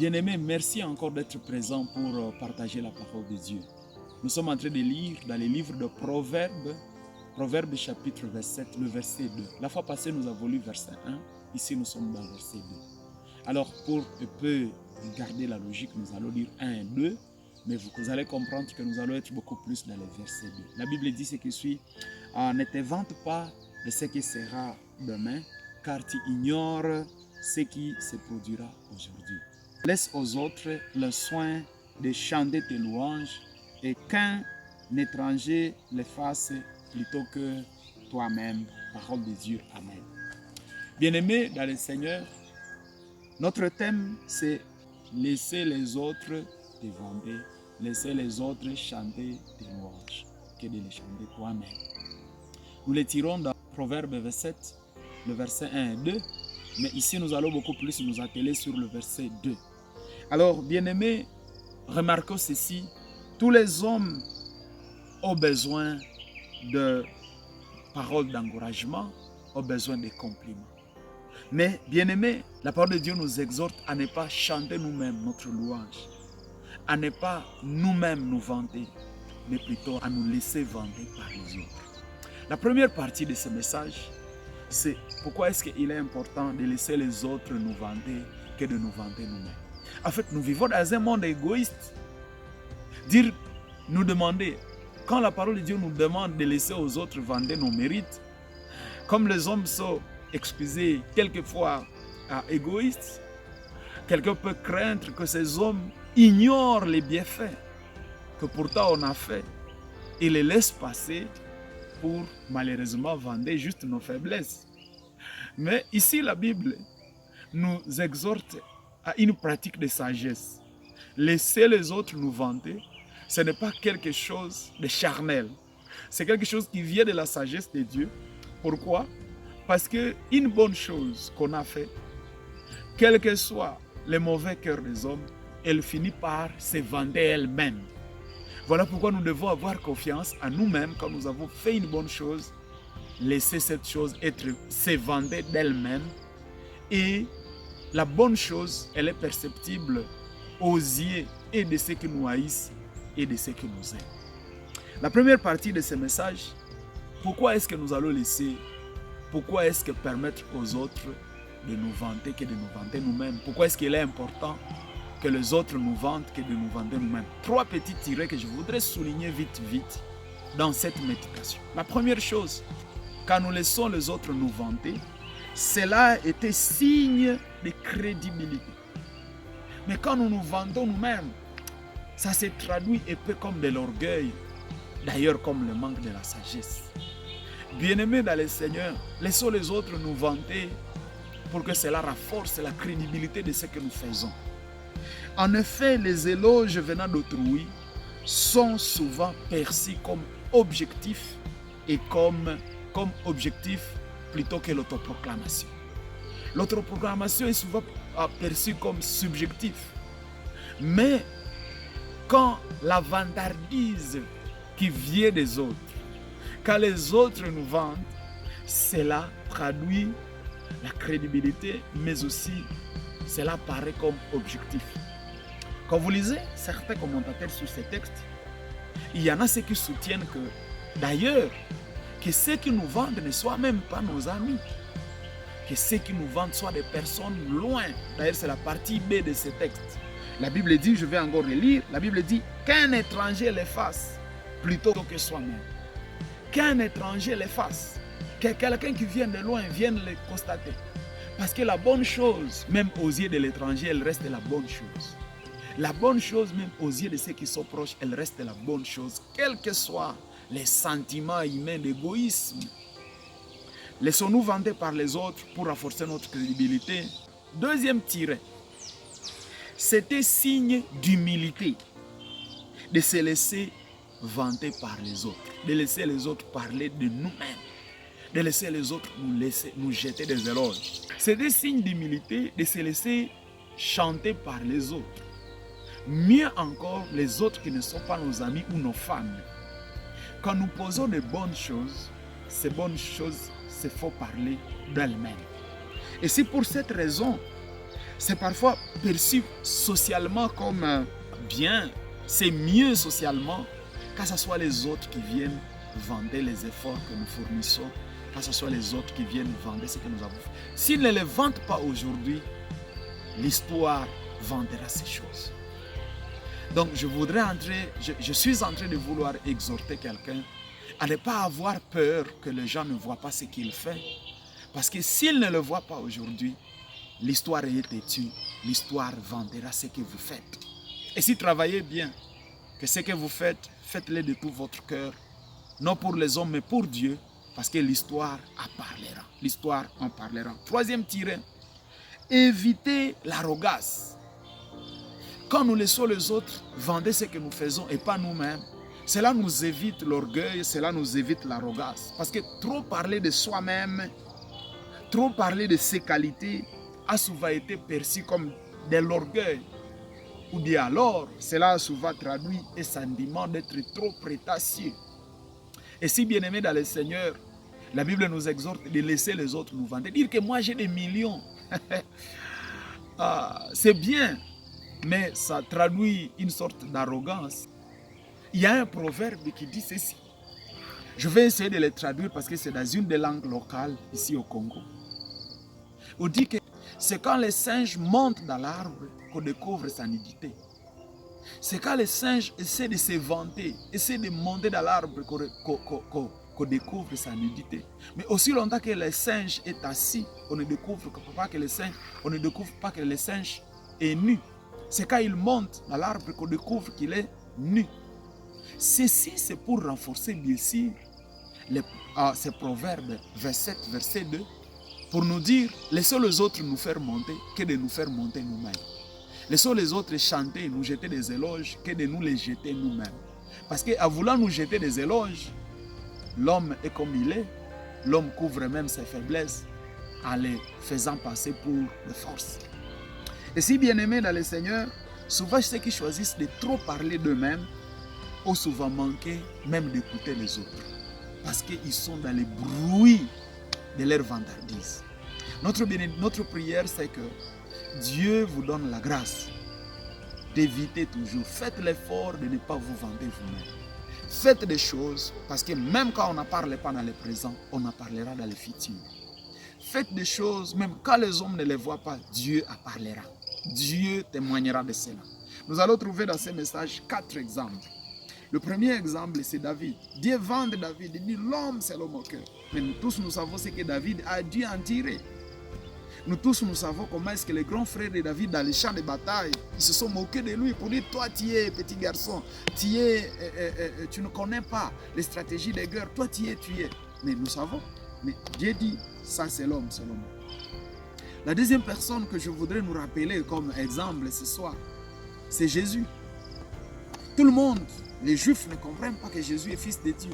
Bien-aimés, merci encore d'être présents pour partager la parole de Dieu. Nous sommes en train de lire dans les livres de Proverbes, Proverbes chapitre 27, le verset 2. La fois passée, nous avons lu verset 1. Ici, nous sommes dans verset 2. Alors, pour un peu garder la logique, nous allons lire 1 et 2. Mais vous allez comprendre que nous allons être beaucoup plus dans les versets 2. La Bible dit ce qui suit. Ne te vante pas de ce qui sera demain, car tu ignores ce qui se produira aujourd'hui. Laisse aux autres le soin de chanter tes louanges et qu'un étranger les fasse plutôt que toi-même. Parole de Dieu. Amen. Bien-aimés dans le Seigneur, notre thème c'est laisser les autres te vanter, laisser les autres chanter tes louanges que de les chanter toi-même. Nous les tirons dans Proverbe 27, le verset 1 et 2, mais ici nous allons beaucoup plus nous atteler sur le verset 2. Alors, bien-aimés, remarquons ceci, tous les hommes ont besoin de paroles d'encouragement, ont besoin de compliments. Mais, bien-aimés, la parole de Dieu nous exhorte à ne pas chanter nous-mêmes notre louange, à ne pas nous-mêmes nous vanter, mais plutôt à nous laisser vanter par les autres. La première partie de ce message, c'est pourquoi est-ce qu'il est important de laisser les autres nous vanter que de nous vanter nous-mêmes. En fait, nous vivons dans un monde égoïste. Nous demander, quand la parole de Dieu nous demande de laisser aux autres vanter nos mérites, comme les hommes sont, excusez, quelquefois égoïstes, quelqu'un peut craindre que ces hommes ignorent les bienfaits que pourtant on a fait et les laissent passer pour malheureusement vanter juste nos faiblesses. Mais ici, la Bible nous exhorte à une pratique de sagesse. Laisser les autres nous vanter, ce n'est pas quelque chose de charnel. C'est quelque chose qui vient de la sagesse de Dieu. Pourquoi? Parce qu'une bonne chose qu'on a fait, quel que soit le mauvais cœur des hommes, elle finit par se vanter elle-même. Voilà pourquoi nous devons avoir confiance en nous-mêmes quand nous avons fait une bonne chose, laisser cette chose se vanter d'elle-même. Et la bonne chose, elle est perceptible aux yeux et de ceux qui nous haïssent et de ceux qui nous aiment. La première partie de ce message, pourquoi est-ce que nous allons laisser, pourquoi est-ce que permettre aux autres de nous vanter que de nous vanter nous-mêmes? Pourquoi est-ce qu'il est important que les autres nous vantent que de nous vanter nous-mêmes? Trois petits tirets que je voudrais souligner vite dans cette méditation. La première chose, quand nous laissons les autres nous vanter, cela était signe de crédibilité. Mais quand nous nous vantons nous-mêmes, ça se traduit un peu comme de l'orgueil, d'ailleurs comme le manque de la sagesse. Bien-aimés dans le Seigneur, laissons les autres nous vanter pour que cela renforce la crédibilité de ce que nous faisons. En effet, les éloges venant d'autrui sont souvent perçus comme objectifs et comme objectif plutôt que l'autoproclamation. L'autoproclamation est souvent perçue comme subjectif. Mais quand la vantardise qui vient des autres, quand les autres nous vantent, cela traduit la crédibilité, mais aussi cela paraît comme objectif. Quand vous lisez certains commentateurs sur ces textes, il y en a ceux qui soutiennent que, d'ailleurs, que ceux qui nous vantent ne soient même pas nos amis, que ceux qui nous vantent soient des personnes loin. D'ailleurs, c'est la partie B de ce texte. La Bible dit, je vais encore le lire, la Bible dit qu'un étranger les fasse plutôt que soi-même. Qu'un étranger les fasse, que quelqu'un qui vient de loin vienne les constater. Parce que la bonne chose, même aux yeux de l'étranger, elle reste la bonne chose. La bonne chose, même aux yeux de ceux qui sont proches, elle reste la bonne chose, quels que soient les sentiments humains d'égoïsme. Laissons-nous vanter par les autres pour renforcer notre crédibilité. Deuxième tiret, c'était signe d'humilité de se laisser vanter par les autres, de laisser les autres parler de nous-mêmes, de laisser les autres nous jeter des éloges. C'était signe d'humilité de se laisser chanter par les autres. Mieux encore, les autres qui ne sont pas nos amis ou nos femmes. Quand nous posons de bonnes choses, ces bonnes choses, c'est faut parler d'elles-mêmes. Et c'est pour cette raison, c'est parfois perçu socialement comme bien, c'est mieux socialement, que ce soit les autres qui viennent vendre les efforts que nous fournissons, que ce soit les autres qui viennent vendre ce que nous avons fait. S'ils ne les vendent pas aujourd'hui, l'histoire vendra ces choses. Donc je suis en train de vouloir exhorter quelqu'un à ne pas avoir peur que les gens ne voient pas ce qu'il fait. Parce que s'ils ne le voient pas aujourd'hui, l'histoire est têtue, l'histoire vendra ce que vous faites. Et si travaillez bien, que ce que vous faites, faites-le de tout votre cœur, non pour les hommes, mais pour Dieu, parce que l'histoire en parlera. L'histoire en parlera. Troisième tiré, évitez l'arrogance. Quand nous laissons les autres vendre ce que nous faisons et pas nous-mêmes, cela nous évite l'orgueil, cela nous évite l'arrogance. Parce que trop parler de soi-même, trop parler de ses qualités, a souvent été perçu comme de l'orgueil. Ou bien alors, cela a souvent traduit un sentiment d'être trop prétentieux. Et si bien aimé dans le Seigneur, la Bible nous exhorte de laisser les autres nous vendre. Dire que moi j'ai des millions, c'est bien, mais ça traduit une sorte d'arrogance. Il y a un proverbe qui dit ceci. Je vais essayer de le traduire parce que c'est dans une des langues locales ici au Congo. On dit que c'est quand les singes montent dans l'arbre qu'on découvre sa nudité. C'est quand les singes essaient de se vanter, essaient de monter dans l'arbre qu'on découvre sa nudité. Mais aussi longtemps que le singe est assis, on ne découvre pas que le singe est nu. C'est quand il monte dans l'arbre qu'on découvre qu'il est nu. Ceci, c'est pour renforcer bien sûr ces proverbes, verset 2, pour nous dire, laissons les autres nous faire monter, que de nous faire monter nous-mêmes. Laissons les autres chanter, nous jeter des éloges, que de nous les jeter nous-mêmes. Parce qu'en voulant nous jeter des éloges, l'homme est comme il est, l'homme couvre même ses faiblesses en les faisant passer pour des forces. Et si bien aimés dans le Seigneur, souvent ceux qui choisissent de trop parler d'eux-mêmes ont souvent manqué même d'écouter les autres. Parce qu'ils sont dans le bruit de leur vantardise. Notre prière, c'est que Dieu vous donne la grâce d'éviter toujours. Faites l'effort de ne pas vous vanter vous-même. Faites des choses parce que même quand on n'en parle pas dans le présent, on en parlera dans le futur. Faites des choses même quand les hommes ne les voient pas, Dieu en parlera. Dieu témoignera de cela. Nous allons trouver dans ce message 4 exemples. Le premier exemple, c'est David. Dieu vante David. Il dit, l'homme, c'est l'homme au cœur. Mais nous tous, nous savons ce que David a dû en tirer. Nous tous, nous savons comment est-ce que les grands frères de David, dans les champs de bataille, ils se sont moqués de lui pour dire, toi, tu es petit garçon, tu ne connais pas les stratégies des guerres, toi, tu es. Mais nous savons. Mais Dieu dit, ça, c'est l'homme, c'est l'homme. La deuxième personne que je voudrais nous rappeler comme exemple ce soir, c'est Jésus. Tout le monde, les Juifs ne comprennent pas que Jésus est fils de Dieu.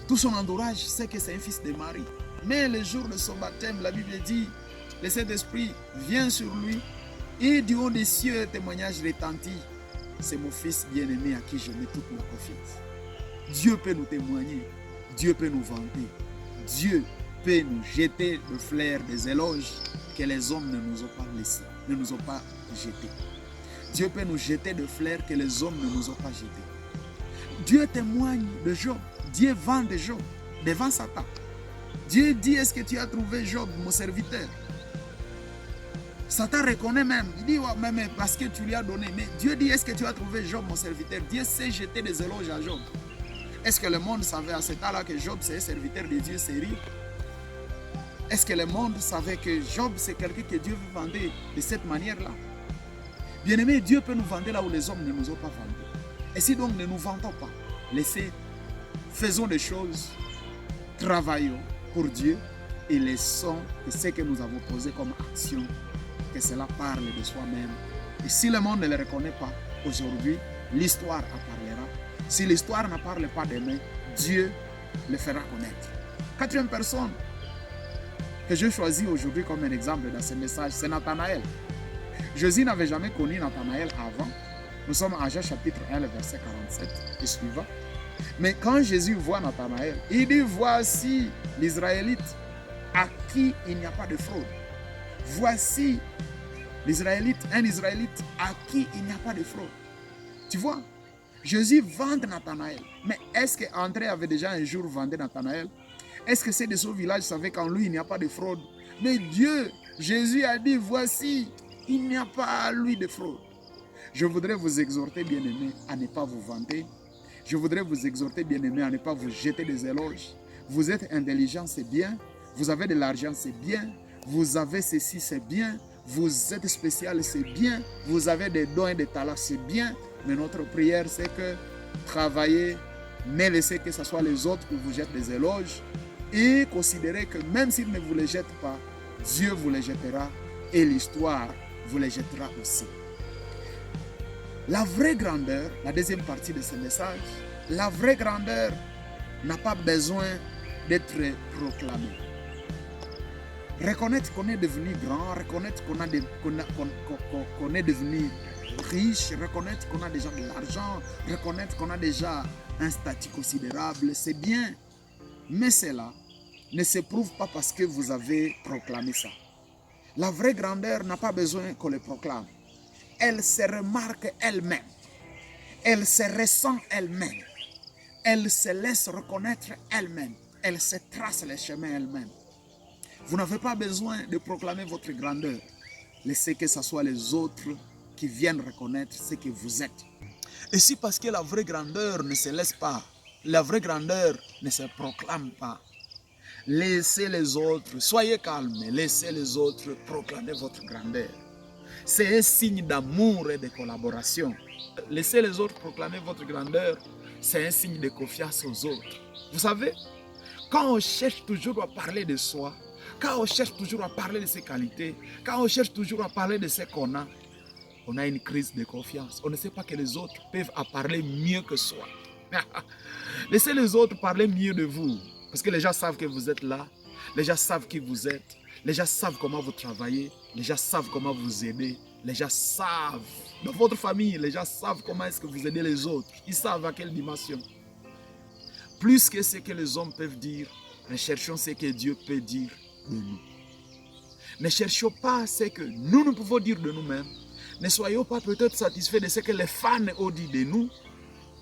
Tout son entourage sait que c'est un fils de Marie. Mais le jour de son baptême, la Bible dit, le Saint-Esprit vient sur lui et du haut des cieux, un témoignage retentit. C'est mon fils bien-aimé à qui je mets toute ma confiance. Dieu peut nous témoigner, Dieu peut nous vanter, Dieu peut nous jeter le flair des éloges que les hommes ne nous ont pas laissés, ne nous ont pas jetés. Dieu peut nous jeter des fleurs que les hommes ne nous ont pas jetés. Dieu témoigne de Job. Dieu vend de Job devant Satan. Dieu dit, est-ce que tu as trouvé Job, mon serviteur? Satan reconnaît même. Il dit, ouais, mais parce que tu lui as donné. Mais Dieu dit, est-ce que tu as trouvé Job, mon serviteur? Dieu sait jeter des éloges à Job. Est-ce que le monde savait à ce temps-là que Job, c'est un serviteur de Dieu sérieux? Est-ce que le monde savait que Job, c'est quelqu'un que Dieu veut vendre de cette manière-là? Bien-aimé, Dieu peut nous vendre là où les hommes ne nous ont pas vendu. Et si donc ne nous vantons pas, faisons des choses, travaillons pour Dieu et laissons que ce que nous avons posé comme action, que cela parle de soi-même. Et si le monde ne le reconnaît pas aujourd'hui, l'histoire en parlera. Si l'histoire n'en parle pas demain, Dieu le fera connaître. Quatrième personne que je choisis aujourd'hui comme un exemple dans ce message, c'est Nathanaël. Jésus n'avait jamais connu Nathanaël avant. Nous sommes en Jean chapitre 1, verset 47 et suivant. Mais quand Jésus voit Nathanaël, il dit, voici l'Israélite à qui il n'y a pas de fraude. Voici un Israélite à qui il n'y a pas de fraude. Tu vois, Jésus vend Nathanaël. Mais est-ce qu'André avait déjà un jour vendu Nathanaël? Est-ce que ces de ce village savaient qu'en lui, il n'y a pas de fraude? Mais Dieu, Jésus a dit, voici, il n'y a pas à lui de fraude. Je voudrais vous exhorter, bien-aimés, à ne pas vous vanter. Je voudrais vous exhorter, bien-aimés, à ne pas vous jeter des éloges. Vous êtes intelligent, c'est bien. Vous avez de l'argent, c'est bien. Vous avez ceci, c'est bien. Vous êtes spécial, c'est bien. Vous avez des dons et des talents, c'est bien. Mais notre prière, c'est que travaillez, ne laissez que ce soit les autres qui vous jettent des éloges. Et considérez que même s'ils ne vous les jettent pas, Dieu vous les jettera et l'histoire vous les jettera aussi. La vraie grandeur, la deuxième partie de ce message, la vraie grandeur n'a pas besoin d'être proclamée. Reconnaître qu'on est devenu grand, reconnaître qu'on est devenu riche, reconnaître qu'on a déjà de l'argent, reconnaître qu'on a déjà un statut considérable, c'est bien. Mais cela ne se prouve pas parce que vous avez proclamé ça. La vraie grandeur n'a pas besoin qu'on le proclame. Elle se remarque elle-même. Elle se ressent elle-même. Elle se laisse reconnaître elle-même. Elle se trace les chemins elle-même. Vous n'avez pas besoin de proclamer votre grandeur. Laissez que ce soit les autres qui viennent reconnaître ce que vous êtes. Et si parce que la vraie grandeur ne se laisse pas, la vraie grandeur ne se proclame pas, laissez les autres, soyez calmes, laissez les autres proclamer votre grandeur. C'est un signe d'amour et de collaboration. Laissez les autres proclamer votre grandeur, c'est un signe de confiance aux autres. Vous savez, quand on cherche toujours à parler de soi, quand on cherche toujours à parler de ses qualités, quand on cherche toujours à parler de ce qu'on a, on a une crise de confiance. On ne sait pas que les autres peuvent parler mieux que soi. Laissez les autres parler mieux de vous. Parce que les gens savent que vous êtes là. Les gens savent qui vous êtes. Les gens savent comment vous travaillez. Les gens savent comment vous aidez. Les gens savent. Dans votre famille, les gens savent comment est-ce que vous aidez les autres. Ils savent à quelle dimension. Plus que ce que les hommes peuvent dire, recherchons ce que Dieu peut dire de nous. Ne cherchons pas ce que nous pouvons dire de nous-mêmes. Ne soyons pas peut-être satisfaits de ce que les fans ont dit de nous,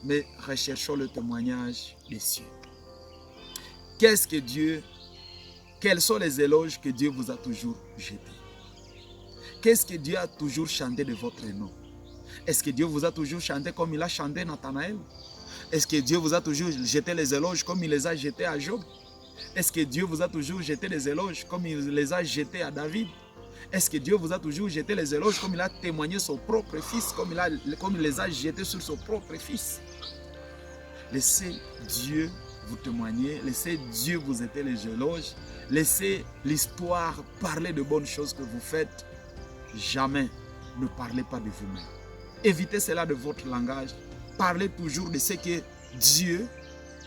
mais recherchons le témoignage des cieux. Qu'est-ce que Dieu, quels sont les éloges que Dieu vous a toujours jetés? Qu'est-ce que Dieu a toujours chanté de votre nom? Est-ce que Dieu vous a toujours chanté comme il a chanté Nathanaël? Est-ce que Dieu vous a toujours jeté les éloges comme il les a jetés à Job? Est-ce que Dieu vous a toujours jeté les éloges comme il les a jetés à David? Est-ce que Dieu vous a toujours jeté les éloges comme il a témoigné son propre fils, comme il les a jetés sur son propre fils? Laissez Dieu vous témoigner, laissez Dieu vous jeter les éloges, laissez l'histoire parler de bonnes choses que vous faites. Jamais ne parlez pas de vous-même. Évitez cela de votre langage. Parlez toujours de ce que Dieu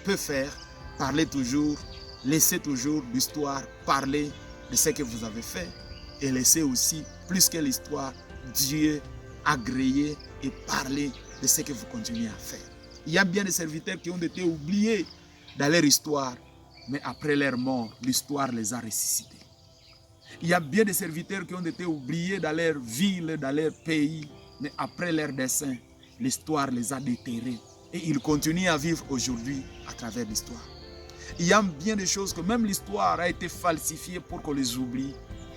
peut faire. Parlez toujours, laissez toujours l'histoire parler de ce que vous avez fait. Et laissez aussi, plus que l'histoire, Dieu agréer et parler de ce que vous continuez à faire. Il y a bien des serviteurs qui ont été oubliés dans leur histoire, mais après leur mort, l'histoire les a ressuscités. Il y a bien des serviteurs qui ont été oubliés dans leur ville, dans leur pays, mais après leur dessein, l'histoire les a déterrés. Et ils continuent à vivre aujourd'hui à travers l'histoire. Il y a bien des choses que même l'histoire a été falsifiée pour qu'on les oublie.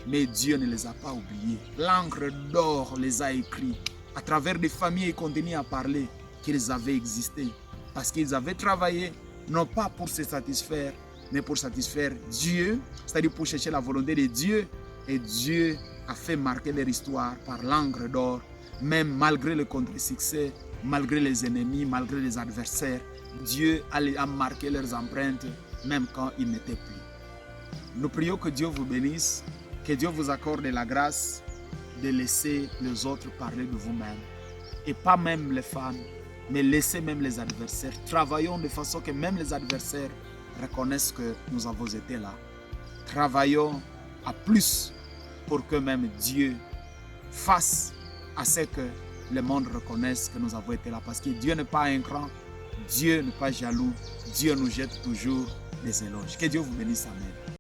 Mais Dieu ne les a pas oubliés. L'encre d'or les a écrits. À travers des familles, ils continuent à parler qu'ils avaient existé. Parce qu'ils avaient travaillé, non pas pour se satisfaire, mais pour satisfaire Dieu, c'est-à-dire pour chercher la volonté de Dieu. Et Dieu a fait marquer leur histoire par l'encre d'or, même malgré le contre-succès, malgré les ennemis, malgré les adversaires. Dieu a marqué leurs empreintes, même quand ils n'étaient plus. Nous prions que Dieu vous bénisse. Que Dieu vous accorde la grâce de laisser les autres parler de vous-même. Et pas même les femmes, mais laissez même les adversaires. Travaillons de façon que même les adversaires reconnaissent que nous avons été là. Travaillons à plus pour que même Dieu fasse à ce que le monde reconnaisse que nous avons été là. Parce que Dieu n'est pas incrant, Dieu n'est pas jaloux, Dieu nous jette toujours des éloges. Que Dieu vous bénisse, amen.